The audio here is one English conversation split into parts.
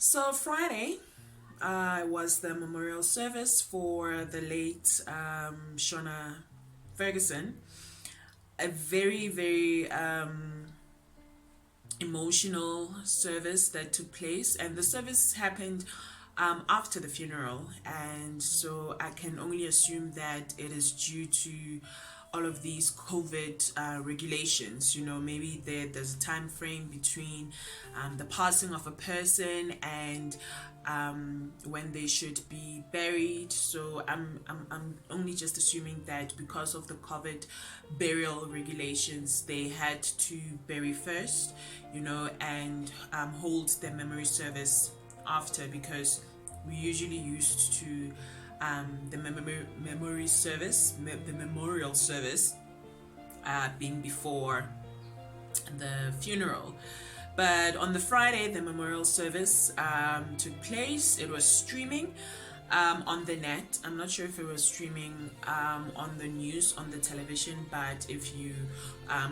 So Friday was the memorial service for the late Shona Ferguson. A very emotional service that took place, and the service happened after the funeral, and so I can only assume that it is due to all of these COVID regulations. Maybe there's a time frame between the passing of a person and when they should be buried. So I'm only just assuming that because of the COVID burial regulations, they had to bury first, and hold the memory service after, because we usually used to the memory service, the memorial service, being before the funeral. But on the Friday, the memorial service took place. It was streaming on the net. I'm not sure if it was streaming on the news, on the television, but if you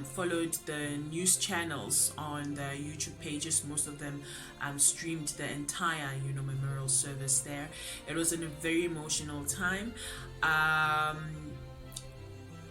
followed the news channels on the YouTube pages, most of them streamed the entire, memorial service there. It was in a very emotional time.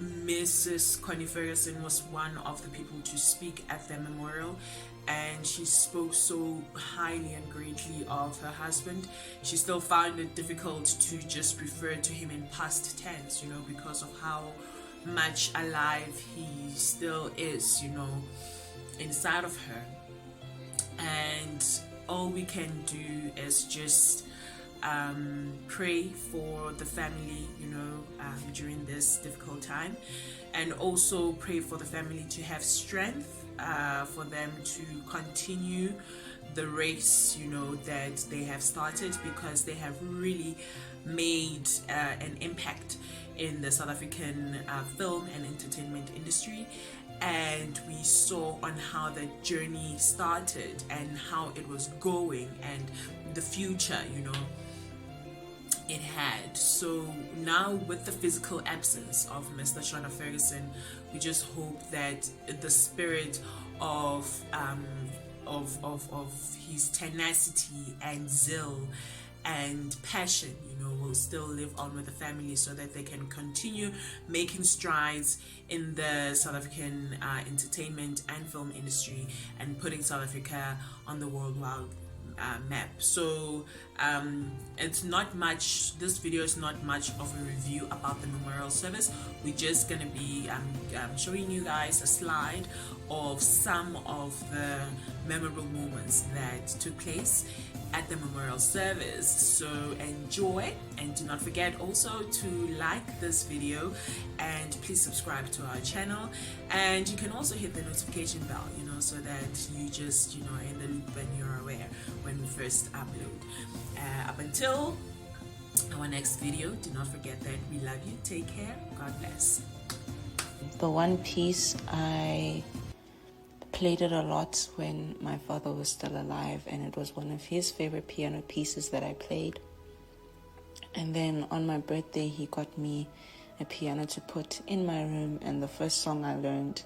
Mrs. Connie Ferguson was one of the people to speak at the memorial, and she spoke so highly and greatly of her husband. She still found it difficult to just refer to him in past tense, because of how much alive he still is, inside of her. And all we can do is just pray for the family, during this difficult time, and also pray for the family to have strength, for them to continue the race, that they have started, because they have really made an impact in the South African film and entertainment industry. And we saw on how the journey started and how it was going and the future, it had. So now, with the physical absence of Mr. Shona Ferguson, we just hope that the spirit of his tenacity and zeal and passion, will still live on with the family, so that they can continue making strides in the South African entertainment and film industry, and putting South Africa on the worldwide map. So it's not much, this video is not much of a review about the memorial service. We're just gonna be showing you guys a slide of some of the memorable moments that took place at the memorial service. So enjoy, and do not forget also to like this video, and please subscribe to our channel, and you can also hit the notification bell, so that you just are in the loop and you're aware when we first upload. Up until our next video, do not forget that we love you. Take care. God bless. The one piece, I played it a lot when my father was still alive, and it was one of his favorite piano pieces that I played. And then on my birthday, he got me a piano to put in my room, and the first song I learned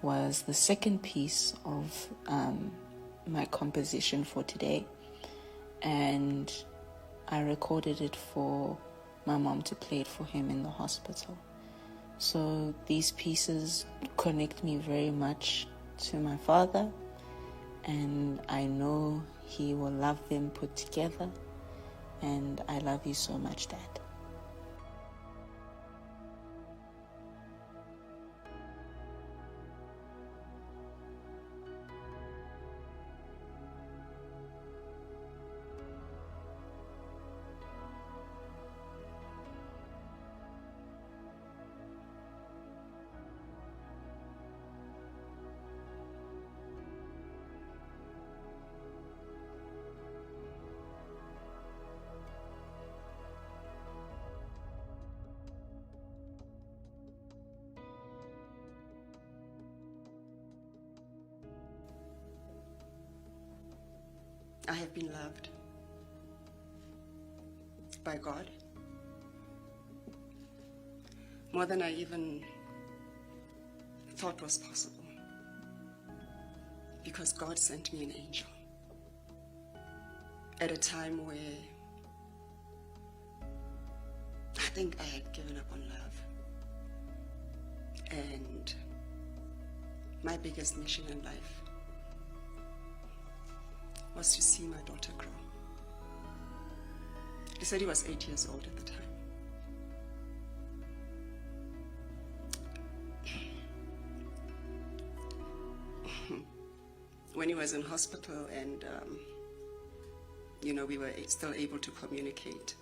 was the second piece of my composition for today, and I recorded it for my mom to play it for him in the hospital. So these pieces connect me very much to my father, and I know he will love them put together. And I love you so much, Dad. I have been loved by God more than I even thought was possible, because God sent me an angel. at a time where I think I had given up on love. And my biggest mission in life was to see my daughter grow. He said he was 8 years old at the time. When he was in hospital and, we were still able to communicate,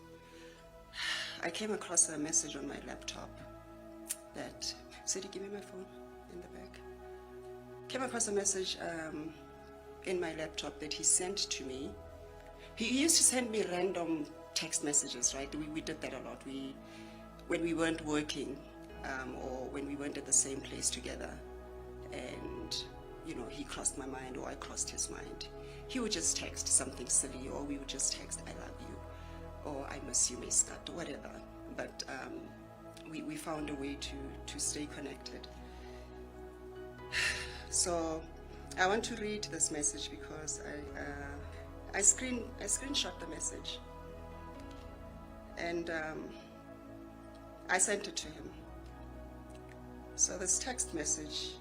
I came across a message on my laptop that said, give me my phone in the back. Came across a message in my laptop that he sent to me. He used to send me random text messages, right? We did that a lot. When we weren't working or when we weren't at the same place together, and he crossed my mind or I crossed his mind, he would just text something silly, or we would just text, I love you, or I miss you, Meskat, or whatever. But we found a way to stay connected. So I want to read this message because I screenshot the message, and I sent it to him. So this text message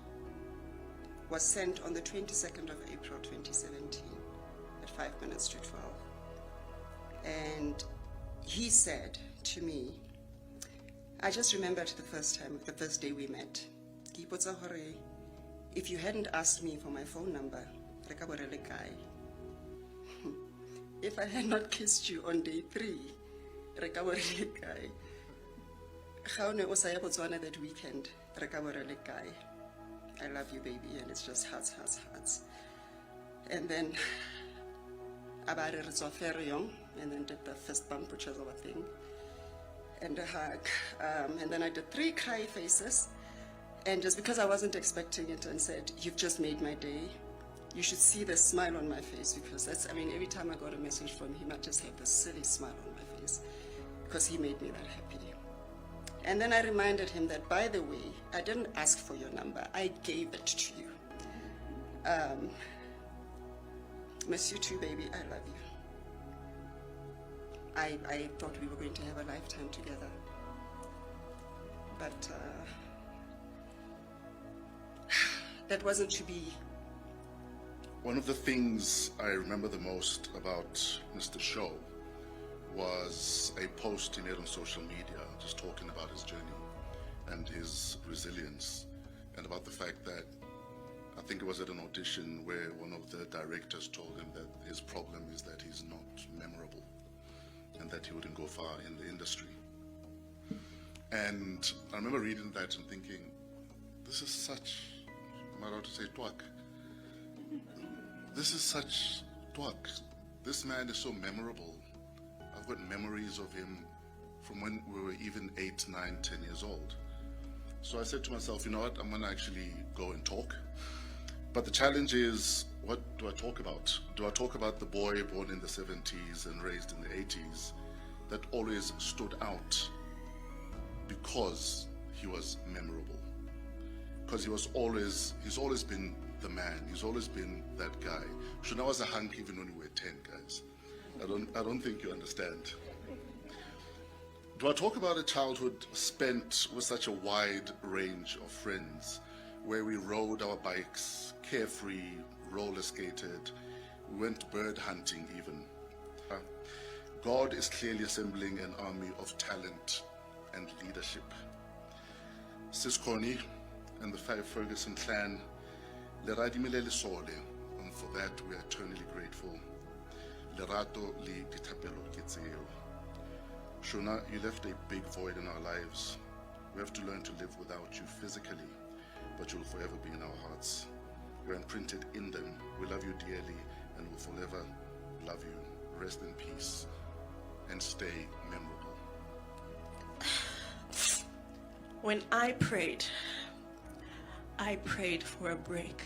was sent on the 22nd of April 2017 at 5 minutes to 12. And he said to me, I just remembered the first day we met. If you hadn't asked me for my phone number, if I had not kissed you on day 3, that weekend, I love you, baby, and it's just hearts, hearts, hearts. And then and then did the fist bump, which was our thing, and a hug. And then I did 3 cry faces, and just because I wasn't expecting it, and said, you've just made my day. You should see the smile on my face, because every time I got a message from him, I just had this silly smile on my face, because he made me that happy. And then I reminded him that, by the way, I didn't ask for your number, I gave it to you. Miss you too, baby, I love you. I thought we were going to have a lifetime together. But that wasn't to be. One of the things I remember the most about Mr. Show was a post he made on social media just talking about his journey and his resilience, and about the fact that, I think it was at an audition where one of the directors told him that his problem is that he's not memorable and that he wouldn't go far in the industry. And I remember reading that and thinking, this is such, am I allowed to say twak? This is such twak. This man is so memorable. I've got memories of him from when we were even 8, 9, 10 years old. So I said to myself, you know what, I'm gonna actually go and talk. But the challenge is, what do I talk about? Do I talk about the boy born in the 70s and raised in the 80s that always stood out because he was memorable? Because he's always been the man, he's always been that guy. Shona was a hunk even when we were 10, guys. I don't think you understand. Do I talk about a childhood spent with such a wide range of friends, where we rode our bikes, carefree, roller skated, we went bird hunting even. God is clearly assembling an army of talent and leadership. Sis Connie and the Ferguson clan, leradimile le sole, and for that we are eternally grateful. Lerato li ditapelo kitseo. Shona, you left a big void in our lives. We have to learn to live without you physically, but you'll forever be in our hearts. We're imprinted in them. We love you dearly and will forever love you. Rest in peace and stay memorable. When I prayed for a break.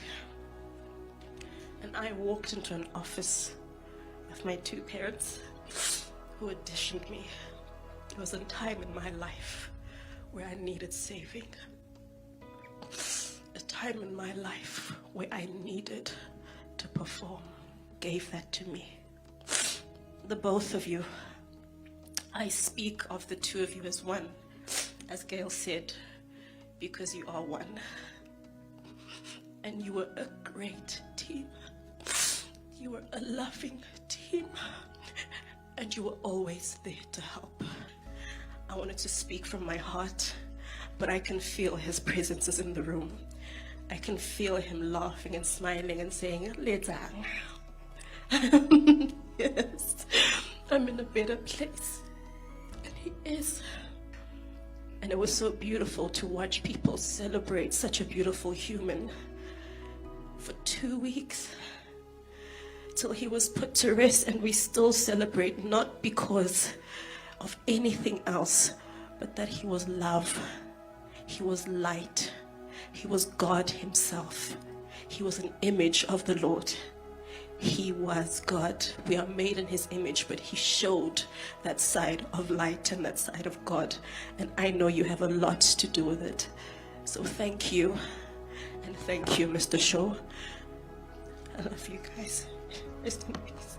And I walked into an office with my 2 parents who auditioned me. It was a time in my life where I needed saving. A time in my life where I needed to perform. Gave that to me. the both of you. I speak of the two of you as one, as Gail said, because you are one. And you were a great team. You were a loving team. And you were always there to help. I wanted to speak from my heart, but I can feel his presence is in the room. I can feel him laughing and smiling and saying, Letang. Yes, I'm in a better place. And he is. And it was so beautiful to watch people celebrate such a beautiful human for 2 weeks till he was put to rest, and we still celebrate, not because of anything else, but that he was love, he was light, he was God himself, he was an image of the Lord. He was God. We are made in his image, but he showed that side of light and that side of God. And I know you have a lot to do with it. So thank you. And thank you, Mr. Shaw. I love you guys. Rest in peace.